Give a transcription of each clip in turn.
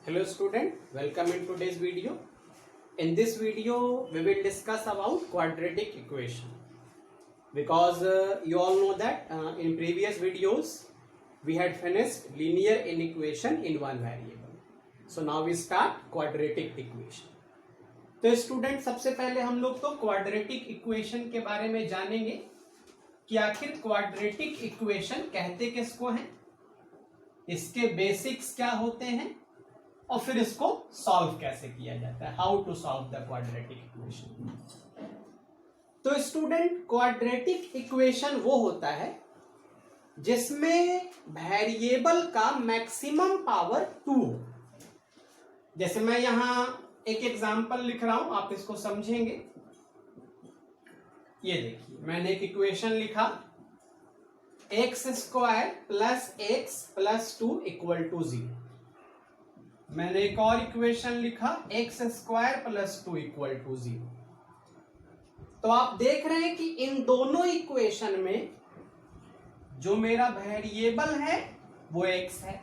Hello student, welcome in today's video. In this video we will discuss about quadratic equation because you all know that in previous videos we had finished linear inequation in one variable. So now we start quadratic equation. तो student सबसे पहले हम लोग तो quadratic equation के बारे में जानेंगे कि आखिर क्वाड्रेटिक इक्वेशन कहते किसको हैं, इसके बेसिक्स क्या होते हैं और फिर इसको सॉल्व कैसे किया जाता है, how to solve the quadratic equation. तो स्टूडेंट क्वाड्रेटिक इक्वेशन वो होता है जिसमें वेरिएबल का मैक्सिमम पावर 2 हो। जैसे मैं यहां एक एग्जांपल लिख रहा हूं, आप इसको समझेंगे। ये देखिए मैंने एक इक्वेशन लिखा x square plus x plus 2 equal to 0। मैंने एक और इक्वेशन लिखा x square plus 2 equal to 0। तो आप देख रहे हैं कि इन दोनों इक्वेशन में जो मेरा वेरिएबल है वो एक्स है।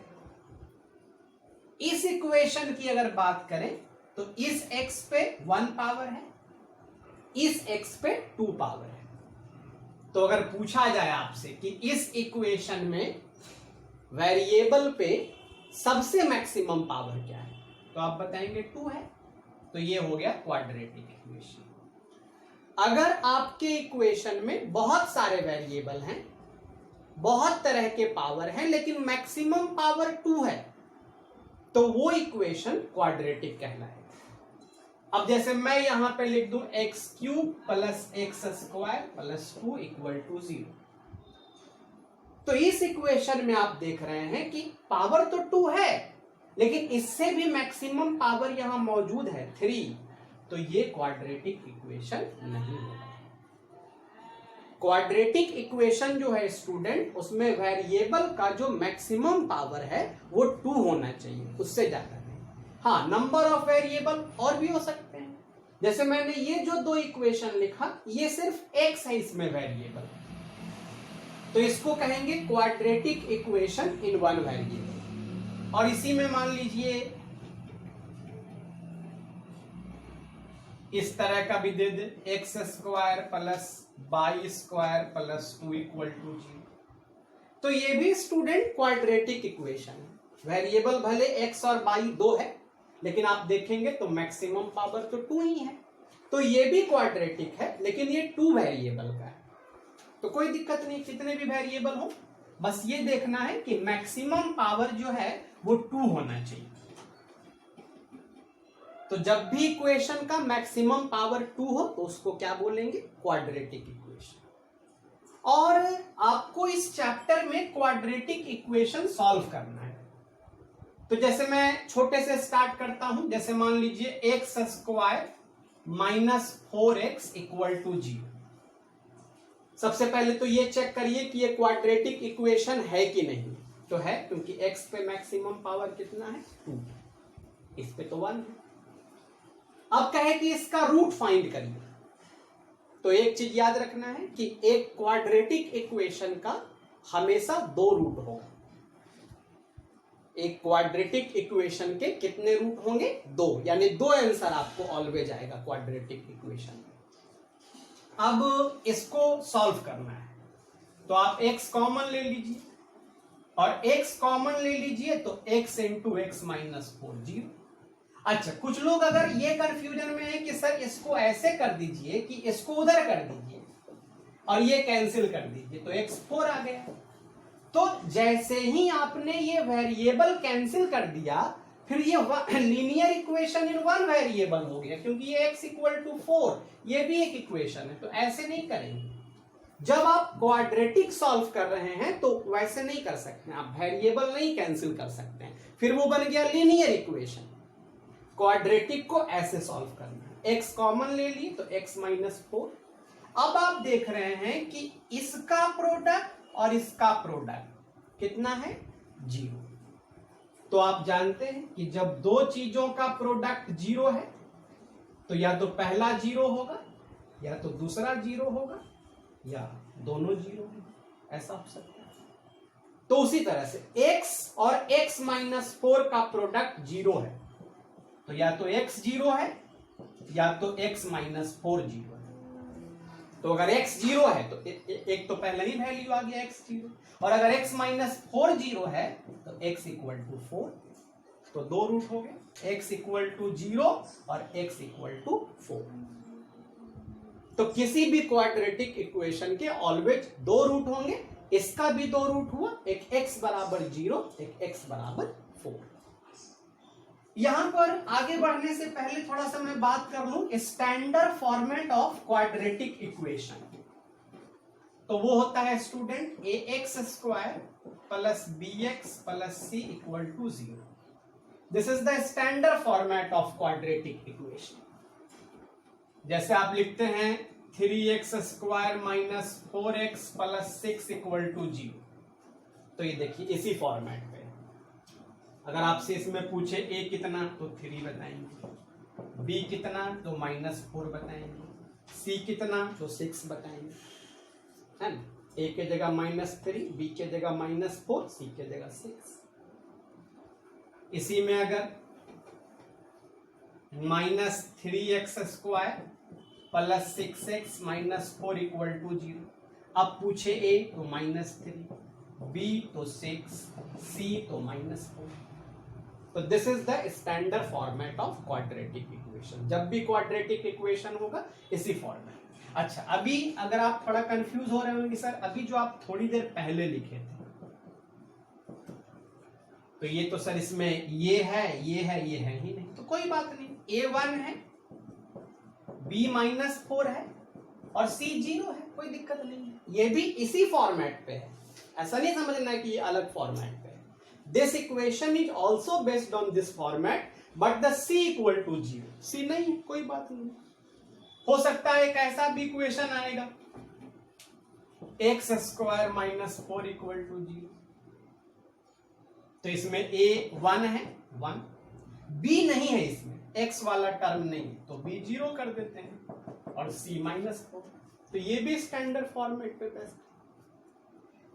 इस इक्वेशन की अगर बात करें तो इस एक्स पे 1 पावर है, इस एक्स पे 2 पावर है। तो अगर पूछा जाए आपसे कि इस इक्वेशन में वेरिएबल पे सबसे मैक्सिमम पावर क्या है, तो आप बताएंगे 2 है। तो ये हो गया क्वाड्रेटिक इक्वेशन। अगर आपके इक्वेशन में बहुत सारे वेरिएबल हैं, बहुत तरह के पावर हैं, लेकिन मैक्सिमम पावर 2 है, तो वो इक्वेशन क्वाड्रेटिक कहलाएगा। अब जैसे मैं यहां पे लिख दूं x cube plus x square plus 2 equal to 0। तो इस इक्वेशन में आप देख रहे हैं कि पावर तो 2 है, लेकिन इससे भी मैक्सिमम पावर यहां मौजूद है 3। तो ये क्वाड्रेटिक इक्वेशन नहीं होगा। क्वाड्रेटिक इक्वेशन जो है स्टूडेंट, उसमें वेरिएबल का जो मैक्सिमम पावर है वो 2 होना चाहिए, उससे ज्यादा नहीं। हाँ, नंबर ऑफ वेरिएबल और भी हो सकते हैं। जैसे मैंने ये जो 2 इक्वेशन लिखा, ये सिर्फ एक्स है इसमें वेरिएबल, तो इसको कहेंगे quadratic equation in one variable. और इसी में मान लीजिए इस तरह का भी दे दे X square plus Y square plus 2 equal to 0। तो ये भी स्टूडेंट क्वाड्रेटिक इक्वेशन है। वेरिएबल भले एक्स और वाई 2 है, लेकिन आप देखेंगे तो मैक्सिमम पावर तो 2 ही है। तो ये भी क्वाड्रेटिक है, लेकिन ये 2 वेरिएबल का है। तो कोई दिक्कत नहीं, कितने भी वेरिएबल हो, बस ये देखना है कि मैक्सिमम पावर जो है वो 2 होना चाहिए। तो जब भी इक्वेशन का मैक्सिमम पावर 2 हो तो उसको क्या बोलेंगे, क्वाड्रेटिक इक्वेशन। और आपको इस चैप्टर में क्वाड्रेटिक इक्वेशन सॉल्व करना है। तो जैसे मैं छोटे से स्टार्ट करता हूं, जैसे मान लीजिए x square minus 4x equal to 0। सबसे पहले तो ये चेक करिए कि ये क्वाड्रेटिक इक्वेशन है कि नहीं। तो है, क्योंकि x पे मैक्सिमम पावर कितना है 2, इस पे तो 1 है। अब कहे कि इसका रूट फाइंड करिए। तो एक चीज याद रखना है कि एक क्वाड्रेटिक इक्वेशन का हमेशा 2 रूट होगा। एक क्वाड्रेटिक इक्वेशन के कितने रूट होंगे, 2, यानी 2 आंसर आपको ऑलवेज आएगा क्वाड्रेटिक इक्वेशन में। अब इसको सॉल्व करना है, तो आप x कॉमन ले लीजिए, और x कॉमन ले लीजिए तो x इंटू एक्स माइनस 4 0। अच्छा, कुछ लोग अगर ये कंफ्यूजन में है कि सर इसको ऐसे कर दीजिए कि इसको उधर कर दीजिए और ये कैंसिल कर दीजिए, तो x4 आ गया। तो जैसे ही आपने ये वेरिएबल कैंसिल कर दिया, फिर ये linear equation in one variable हो गया, क्योंकि ये x इक्वल टू 4 ये भी एक इक्वेशन है। तो ऐसे नहीं करेंगे। जब आप क्वाड्रेटिक सॉल्व कर रहे हैं तो वैसे नहीं कर सकते, आप वेरिएबल नहीं कैंसिल कर सकते हैं, फिर वो बन गया लीनियर इक्वेशन। क्वाड्रेटिक को ऐसे सॉल्व करना है, x कॉमन ले लिए तो x माइनस 4। अब आप देख रहे हैं कि इसका प्रोडक्ट और इसका प्रोडक्ट कितना है, 0। तो आप जानते हैं कि जब 2 चीजों का प्रोडक्ट 0 है तो या तो पहला 0 होगा, या तो दूसरा 0 होगा, या दोनों 0 होगा। ऐसा हो सकता है। तो उसी तरह से x और x माइनस 4 का प्रोडक्ट 0 है, तो या तो x 0 है या तो x माइनस 4 0 है। तो अगर x 0 है तो एक तो पहले ही वैल्यू आ गया x 0, और अगर x माइनस 4 0 है तो x इक्वल टू 4, तो दो रूट हो गए, x इक्वल टू 0 और x इक्वल टू 4। तो किसी भी क्वाड्रेटिक इक्वेशन के ऑलवेज दो रूट होंगे, इसका भी दो रूट हुआ, एक x बराबर 0, एक x बराबर 4। यहां पर आगे बढ़ने से पहले थोड़ा सा मैं बात कर लूं standard format of quadratic equation. तो वो होता है student ax square plus bx plus c equal to 0। This is the standard format of quadratic equation. जैसे आप लिखते हैं 3x square minus 4x plus 6 equal to 0, तो ये देखिए इसी फॉर्मेट पे। अगर आपसे इसमें पूछे a कितना तो 3 बताएंगे, b कितना तो माइनस 4 बताएंगे, c कितना तो 6 बताएंगे, है ना। a के जगह माइनस 3, b के जगह माइनस 4, c के जगह 6। इसी में अगर minus 3x square plus 6x minus 4 equal to 0, अब पूछे a तो माइनस 3, b तो 6, c तो माइनस 4। तो this is the standard format of quadratic equation. जब भी क्वाड्रेटिक इक्वेशन होगा इसी फॉर्मेट। अच्छा, अभी अगर आप थोड़ा कंफ्यूज हो रहे होंगे सर, अभी जो आप थोड़ी देर पहले लिखे थे, तो ये तो सर इसमें ये है ये है ये है ही नहीं, तो कोई बात नहीं, a1 है, b माइनस 4 है और c 0 है, कोई दिक्कत नहीं है। ये भी इसी फॉर्मेट पे है, ऐसा नहीं समझना कि ये अलग फॉर्मेट पे है। This equation is also based on this format, but the c equal to 0, c नहीं है, कोई बात नहीं। हो सकता है एक ऐसा भी इक्वेशन आएगा x square minus 4 equal to 0, तो इसमें a 1 है 1, b नहीं है, इसमें x वाला टर्म नहीं, तो b 0 कर देते हैं और c माइनस 4। तो ये भी स्टैंडर्ड फॉर्मेट पे बेस्ट।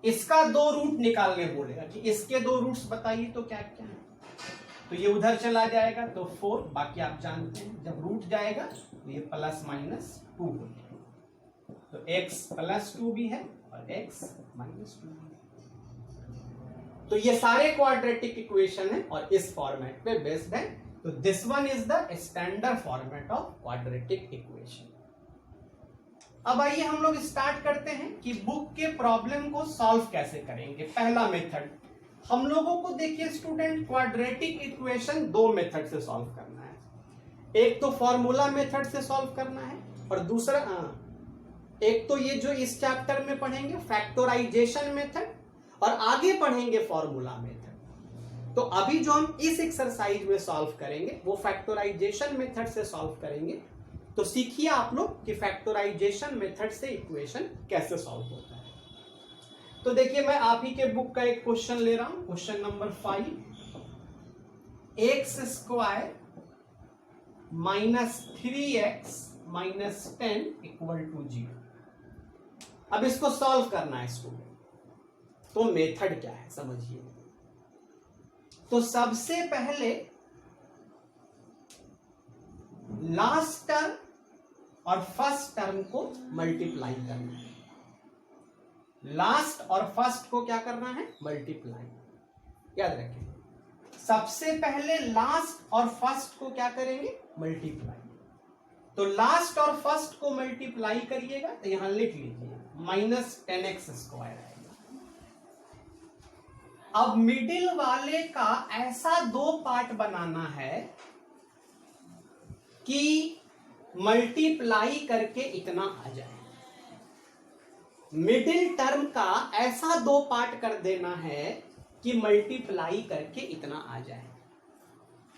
इसका दो रूट निकालने बोलेगा कि इसके दो रूट्स बताइए तो क्या क्या है, तो ये उधर चला जाएगा तो 4, बाकी आप जानते हैं जब रूट जाएगा तो ये प्लस माइनस 2 हो जाएगा, तो x प्लस 2 भी है और x माइनस 2 भी है। तो ये सारे क्वाड्रेटिक इक्वेशन है और इस फॉर्मेट पे बेस्ड है। तो this one is the standard format of quadratic equation. अब आइए हम लोग स्टार्ट करते हैं कि बुक के प्रॉब्लम को सॉल्व कैसे करेंगे। पहला मेथड हम लोगों को देखिए स्टूडेंट, क्वाड्रेटिक इक्वेशन दो मेथड से सॉल्व करना है। एक तो फॉर्मूला मेथड से सॉल्व करना है और दूसरा एक तो ये जो इस चैप्टर में पढ़ेंगे फैक्टराइजेशन मेथड और आगे पढ़ेंगे फॉर्मूला मेथड। तो अभी जो हम इस एक्सरसाइज में सॉल्व करेंगे वो फैक्टराइजेशन मेथड से सॉल्व करेंगे। तो सीखिए आप लोग कि फैक्टराइजेशन मेथड से इक्वेशन कैसे सॉल्व होता है। तो देखिए मैं आप ही के बुक का एक क्वेश्चन ले रहा हूं, question number 5, x square minus 3x minus 10 equal to 0। अब इसको सॉल्व करना है स्टूडेंट, तो मेथड क्या है समझिए। तो सबसे पहले लास्ट टर्म और फर्स्ट टर्म को मल्टीप्लाई करना है। लास्ट और फर्स्ट को क्या करना है, मल्टीप्लाई। याद रखें, सबसे पहले लास्ट और फर्स्ट को क्या करेंगे, मल्टीप्लाई। तो लास्ट और फर्स्ट को मल्टीप्लाई करिएगा तो यहां लिख लीजिए माइनस 10x स्क्वायर आएगा। अब मिडिल वाले का ऐसा दो पार्ट बनाना है कि मल्टीप्लाई करके इतना आ जाए। मिडिल टर्म का ऐसा दो पार्ट कर देना है कि मल्टीप्लाई करके इतना आ जाए।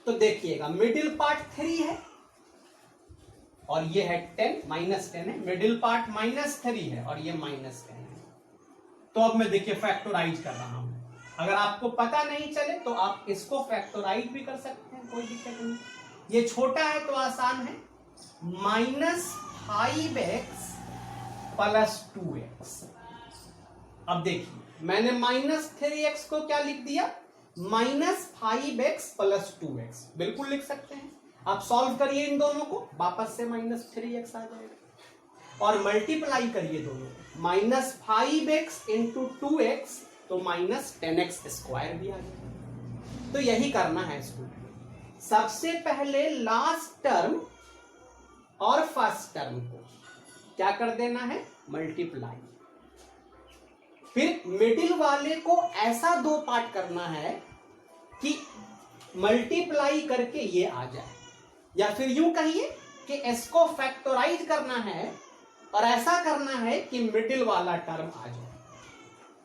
तो देखिएगा मिडिल पार्ट 3 है और ये है 10 माइनस 10 है, मिडिल पार्ट माइनस 3 है और ये माइनस 10 है। तो अब मैं देखिए फैक्टराइज कर रहा हूं। अगर आपको पता नहीं चले तो आप इसको फैक्टराइज भी कर सकते हैं, कोई दिक्कत नहीं। ये छोटा है तो आसान है, माइनस 5x प्लस 2x। अब देखिए मैंने -3x को क्या लिख दिया, -5x + 2x, बिल्कुल लिख सकते हैं। आप सॉल्व करिए इन दोनों को, वापस से -3x आ जाएगा और मल्टीप्लाई करिए दोनों, -5x × 2x तो -10x² भी आ जाएगा। तो यही करना है स्टूडेंट, सबसे पहले लास्ट टर्म और फर्स्ट टर्म को क्या कर देना है, मल्टीप्लाई। फिर मिडिल वाले को ऐसा दो पार्ट करना है कि मल्टीप्लाई करके ये आ जाए, या फिर यूं कहिए कि इसको फैक्टराइज करना है और ऐसा करना है कि मिडिल वाला टर्म आ जाए।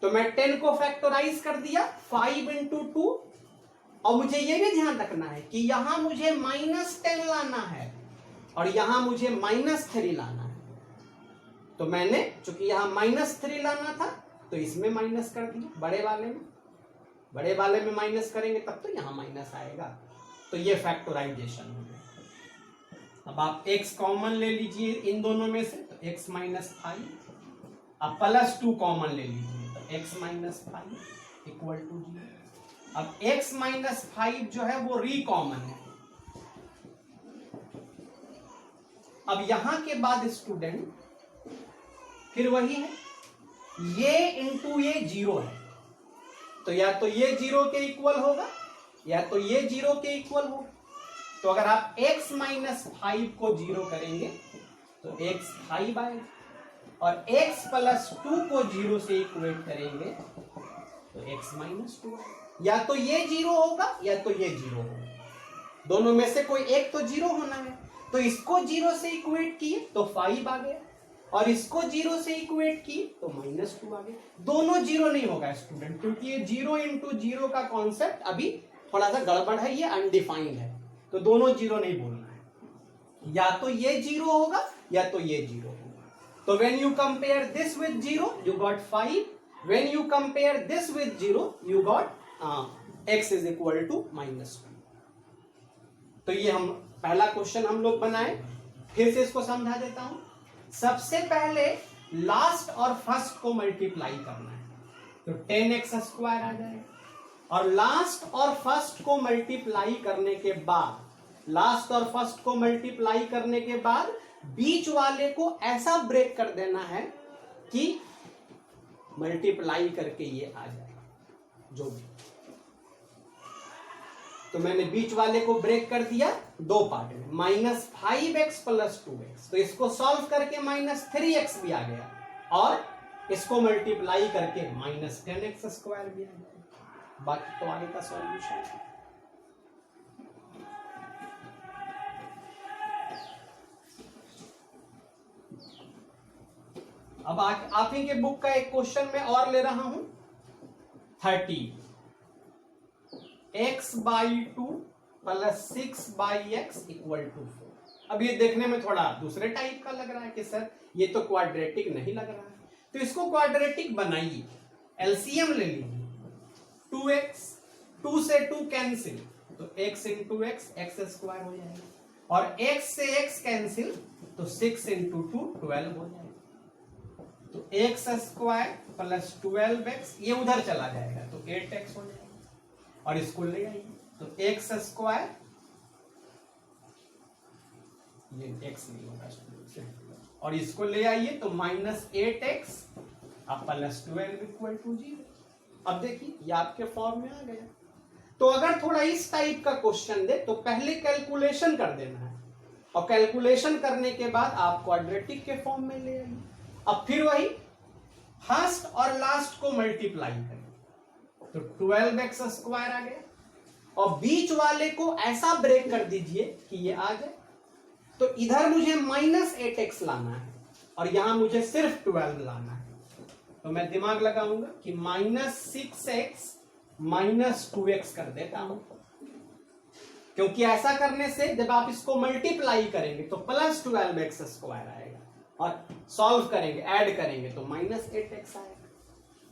तो मैं 10 को फैक्टराइज कर दिया 5 × 2, और मुझे ये भी ध्यान रखना है कि यहां मुझे -10 लाना है और यहां मुझे -3 लाना है। तो मैंने चूंकि यहां -3 लाना था तो इसमें माइनस कर दिया, बड़े वाले में माइनस करेंगे तब तो यहां माइनस आएगा। तो ये फैक्टराइजेशन हो गया। अब आप x कॉमन ले लीजिए इन दोनों में से, तो x - 5, अब +2 कॉमन ले लीजिए तो x - 5 = 0। अब x - 5 जो है वो रीकॉमन है। अब यहां के बाद स्टूडेंट फिर वही है, ये इंटू ये 0 है, तो या तो ये 0 के इक्वल होगा या तो ये 0 के इक्वल होगा। तो अगर आप x - 5 को 0 करेंगे तो x 5 आएगा, और x + 2 को 0 से इक्वेट करेंगे तो x - 2 आएगा। या तो ये 0 होगा या तो ये 0 होगा, दोनों में से कोई एक तो 0 होना है। तो इसको 0 से इक्वेट किए तो 5 आ गया, और इसको 0 से इक्वेट किए तो -2 आ गया। दोनों 0 नहीं होगा स्टूडेंट, क्योंकि ये 0 × 0 का कॉन्सेप्ट अभी थोड़ा सा गड़बड़ है, ये अनडिफाइंड है, तो दोनों 0 नहीं बोलना है। या तो ये 0 होगा या तो ये 0 होगा। तो when you compare this with 0 you got 5, when you compare this with 0 you got x = -2। तो ये हम पहला क्वेश्चन हम लोग बनाए, फिर से इसको समझा देता हूं। सबसे पहले लास्ट और फर्स्ट को मल्टीप्लाई करना है, तो 10x² आ जाएगा, और लास्ट और फर्स्ट को मल्टीप्लाई करने के बाद बीच वाले को ऐसा ब्रेक कर देना है कि मल्टीप्लाई करके ये आ जाए जो भी। तो मैंने बीच वाले को ब्रेक कर दिया दो पार्ट में, -5x + 2x, तो इसको सॉल्व करके -3x भी आ गया, और इसको मल्टीप्लाई करके -10x² भी आ गया। बाकी तो आगे का सॉल्यूशन। अब आप ही के बुक का एक क्वेश्चन में और ले रहा हूं, 30 x/2 + 6/x = 4। अब ये देखने में थोड़ा दूसरे टाइप का लग रहा है कि सर ये तो क्वाड्रेटिक नहीं लग रहा है, तो इसको क्वाड्रेटिक बनाइए। एलसीएम ले लीजिए, 2x, 2 से 2 कैंसिल तो x × x x² हो जाएगा, और x से x कैंसिल तो 6 × 2 12 हो जाएगा। तो x² + 12x ये उधर चला जाएगा तो 8x हो जाएगा, और इसको ले आइए तो x², ये x नहीं होगा, और इसको ले आइए तो -8x अब +12 = 0। अब देखिए ये आपके फॉर्म में आ गया। तो अगर थोड़ा इस टाइप का क्वेश्चन दे तो पहले कैलकुलेशन कर देना है, और कैलकुलेशन करने के बाद आप क्वाड्रेटिक के फॉर्म में ले आइए। अब फिर वही फर्स्ट और लास्ट को मल्टीप्लाई करें तो 12x² आ गया, और बीच वाले को ऐसा ब्रेक कर दीजिए कि ये आ जाए। तो इधर मुझे -8x लाना है और यहां मुझे सिर्फ 12 लाना है, तो मैं दिमाग लगाऊंगा कि -6x - 2x कर देता हूं, क्योंकि ऐसा करने से जब आप इसको मल्टीप्लाई करेंगे तो +12x² आएगा, और सॉल्व करेंगे, ऐड करेंगे तो -8x आएगा।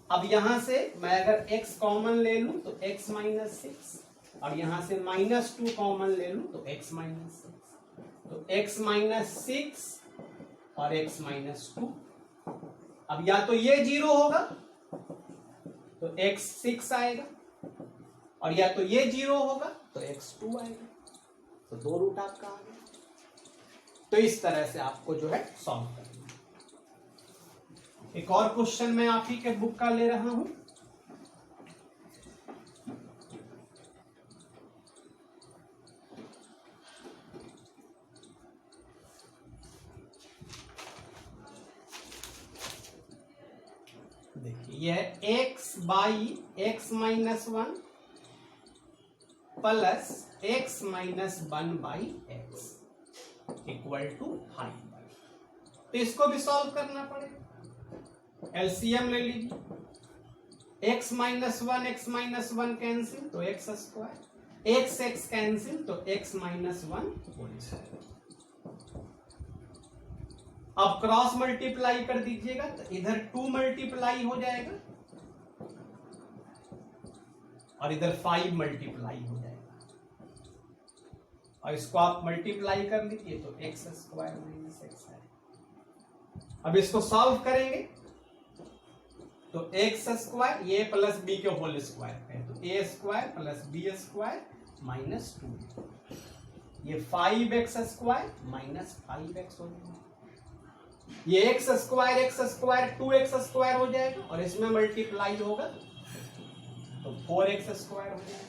अब यहां से मैं अगर x कॉमन ले लूं तो x - 6, और यहां से -2 कॉमन ले लूं तो x - 6, तो x - 6 और x - 2। अब या तो ये 0 होगा तो x6 आएगा, और या तो ये 0 होगा तो x2 आएगा, तो 2 रूट आपका आ गया। तो इस तरह से आपको जो है सॉल्व करना है। एक और क्वेश्चन मैं आप ही के बुक का ले रहा हूं। देखिए यह x by x minus 1 plus x minus 1 by x equal to 5। तो इसको भी सॉल्व करना पड़ेगा। एलसीएम ले लीजिए। x माइनस 1 कैंसिल तो x स्क्वायर, x कैंसिल तो x माइनस 1 होल स्क्वायर। अब क्रॉस मल्टीप्लाई कर दीजिएगा तो इधर 2 मल्टीप्लाई हो जाएगा और इधर 5 मल्टीप्लाई हो जाएगा, और इसको आप मल्टीप्लाई कर लीजिए तो एक्स स्क्वायर माइनस एक्स है। अब इसको सॉल्व करेंगे तो एक्स स्क्वायर ये प्लस बी के होल स्क्वायर है, तो A square plus B square minus 2, ये 5x स्क्वायर माइनस 5x हो जाएगा। ये एक्स स्क्वायर 2x स्क्वायर हो जाएगा, और इसमें मल्टीप्लाई होगा तो 4x स्क्वायर हो जाएगा,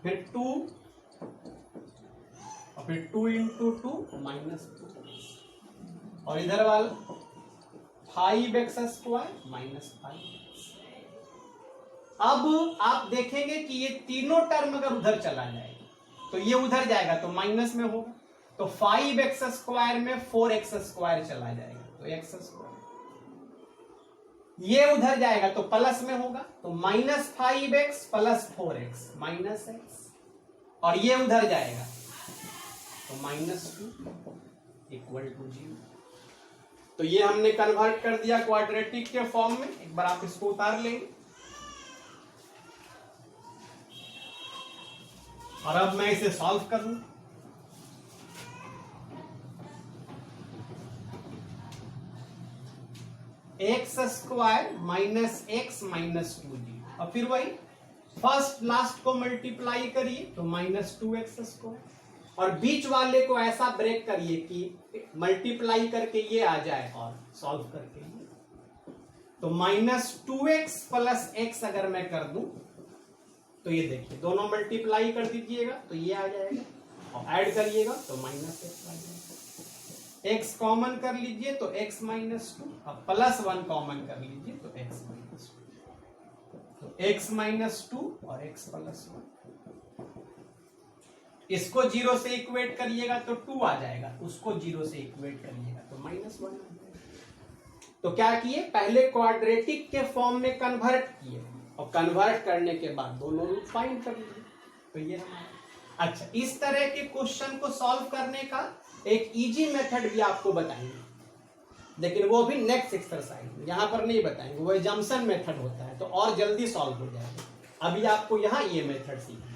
फिर 2 और फिर 2 इंटू 2 माइनस 2, और इधर वाला 5x स्क्वायर माइनस 5x। अब आप देखेंगे कि ये तीनों टर्म अगर उधर चला जाएगा तो ये उधर जाएगा तो माइनस में होगा, तो 5x स्क्वायर में 4x स्क्वायर चला जाएगा तो x स्क्वायर, ये उधर जाएगा तो प्लस में होगा तो minus 5x plus 4x minus x, और ये उधर जाएगा तो माइनस 2 इक्वल टू 0। तो ये हमने कन्वर्ट कर दिया क्वाड्रेटिक के फॉर्म में। एक बार आप इसको उतार लेंगे, और अब मैं इसे सॉल्व करूं। X square minus x minus 2g, और फिर वही फर्स्ट लास्ट को मल्टीप्लाई करिए तो माइनस 2x स्क्वायर, और बीच वाले को ऐसा ब्रेक करिए कि मल्टीप्लाई करके ये आ जाए और सॉल्व करके ये, तो माइनस 2x प्लस x अगर मैं कर दूं तो ये देखिए दोनों मल्टीप्लाई कर दीजिएगा तो ये आ जाएगा, और ऐड करिएगा तो माइनस x आ जाएगा। x कॉमन कर लीजिए तो x माइनस 2, अब प्लस 1 कॉमन कर लीजिए तो x माइनस 2, तो x माइनस 2 और x प्लस 1। इसको 0 से इक्वेट करिएगा तो 2 आ जाएगा, उसको 0 से इक्वेट करिएगा तो माइनस 1 आ जाएगा। तो क्या किए, पहले क्वाड्रेटिक के फॉर्म में कन्वर्ट किए, और कन्वर्ट करने के बाद दोनों रूट फाइंड कर लिए, तो ये हमारा। अच्छा, इस तरह के क्वेश्चन को सॉल्व करने का एक इजी मेथड भी आपको बताएंगे, लेकिन वो भी नेक्स्ट एक्सरसाइज में, यहां पर नहीं बताएंगे। वो जंक्शन मेथड होता है तो और जल्दी सॉल्व हो जाएगा। अभी आपको यहां ये मेथड सीखना है।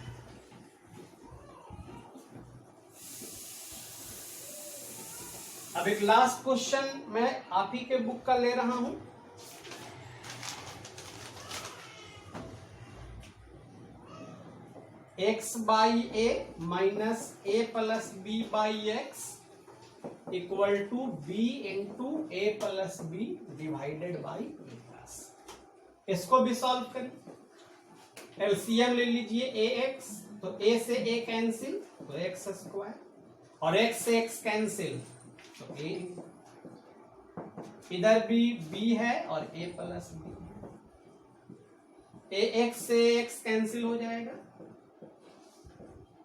अब एक लास्ट क्वेश्चन मैं आप ही के बुक का ले रहा हूं। x by a minus a plus b by x equal to b into a plus b divided by a plus. इसको भी सॉल्व करें। एलसीएम ले लीजिए ए एक्स, तो ए से ए कैंसिल तो एक्स स्क्वायर, और एक्स से एक्स कैंसिल तो ए, इधर भी b है और a plus b, a x से एक्स कैंसिल हो जाएगा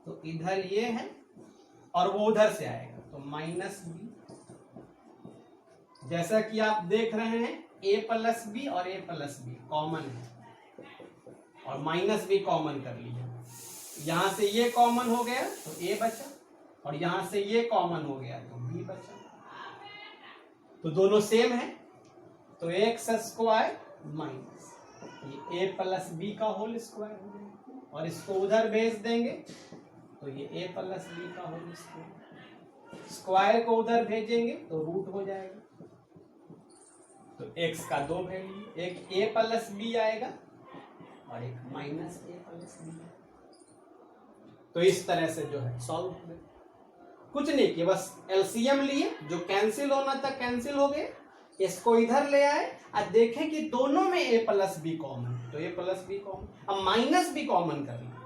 तो इधर ये है और वो उधर से आएगा तो माइनस बी। जैसा कि आप देख रहे हैं a प्लस बी और a प्लस बी कॉमन है, और माइनस बी कॉमन कर लिया। यहां से ये कॉमन हो गया तो a बचा, और यहां से ये कॉमन हो गया तो b बचा, तो दोनों सेम है, तो एक्स स्क्वायर माइनस ये a प्लस बी का होल स्क्वायर हो जाएगा, और इसको उधर भेज देंगे तो ये a प्लस बी का होल स्क्वायर, स्क्वायर को उधर भेजेंगे तो रूट हो जाएगा, तो x का 2 वैल्यू, एक a प्लस बी आएगा और एक माइनस ए प्लस बी है। तो इस तरह से जो है सॉल्व हो गया, कुछ नहीं किया, बस एलसीएम लिए, जो कैंसिल होना था कैंसिल हो गए, इसको इधर ले आए और देखें कि दोनों में ए प्लस बी कॉमन, तो ए प्लस बी कॉमन, अब माइनस बी कॉमन कर लिया,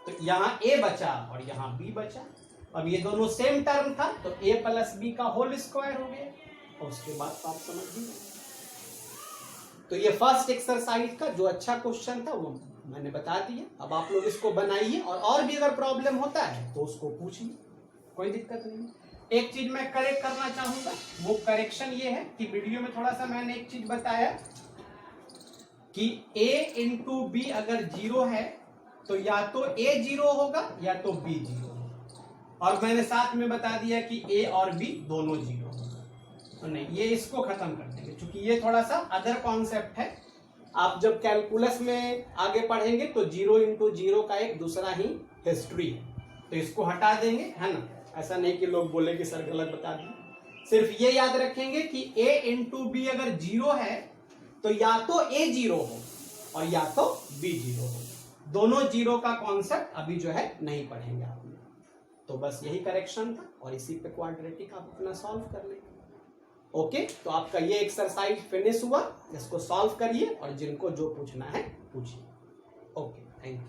तो यहाँ ए बचा और यहाँ बी बचा। अब ये दोनों सेम टर्म था तो ए प्लस बी का होल स्क्वायर हो गया, और उसके बाद तो आप समझ ही गए। तो ये फर्स्ट एक्सरसाइज का जो अच्छा क्वेश्चन था वो मैंने बता दिया। अब आप लोग इसको बनाइए, और भी अगर प्रॉब्लम होता है तो उसको पूछिए, कोई दिक्कत नहीं। एक चीज मैं करेक्ट करना चाहूंगा, वो करेक्शन ये है कि वीडियो में थोड़ा सा मैंने एक चीज बताया कि a इंटू बी अगर 0 है तो या तो a 0 होगा या तो b 0 होगा, और मैंने साथ में बता दिया कि a और b दोनों 0 होगा। तो नहीं, ये इसको खत्म कर देंगे, क्योंकि ये थोड़ा सा अदर कॉन्सेप्ट है। आप जब कैलकुलस में आगे पढ़ेंगे तो 0 इंटू 0 का एक दूसरा ही हिस्ट्री है, तो इसको हटा देंगे, है ना। ऐसा नहीं कि लोग बोले कि सर गलत बता दिए, सिर्फ ये याद रखेंगे कि a इंटू बी अगर 0 है तो या तो a 0 हो और या तो b 0 हो, दोनों 0 का कॉन्सेप्ट अभी जो है नहीं पढ़ेंगे आपने। तो बस यही करेक्शन था, और इसी पे क्वाड्रेटिक आप अपना सॉल्व कर लेंगे। ओके, तो आपका ये एक्सरसाइज फिनिश हुआ, इसको सॉल्व करिए और जिनको जो पूछना है पूछिए। Okay, thank you.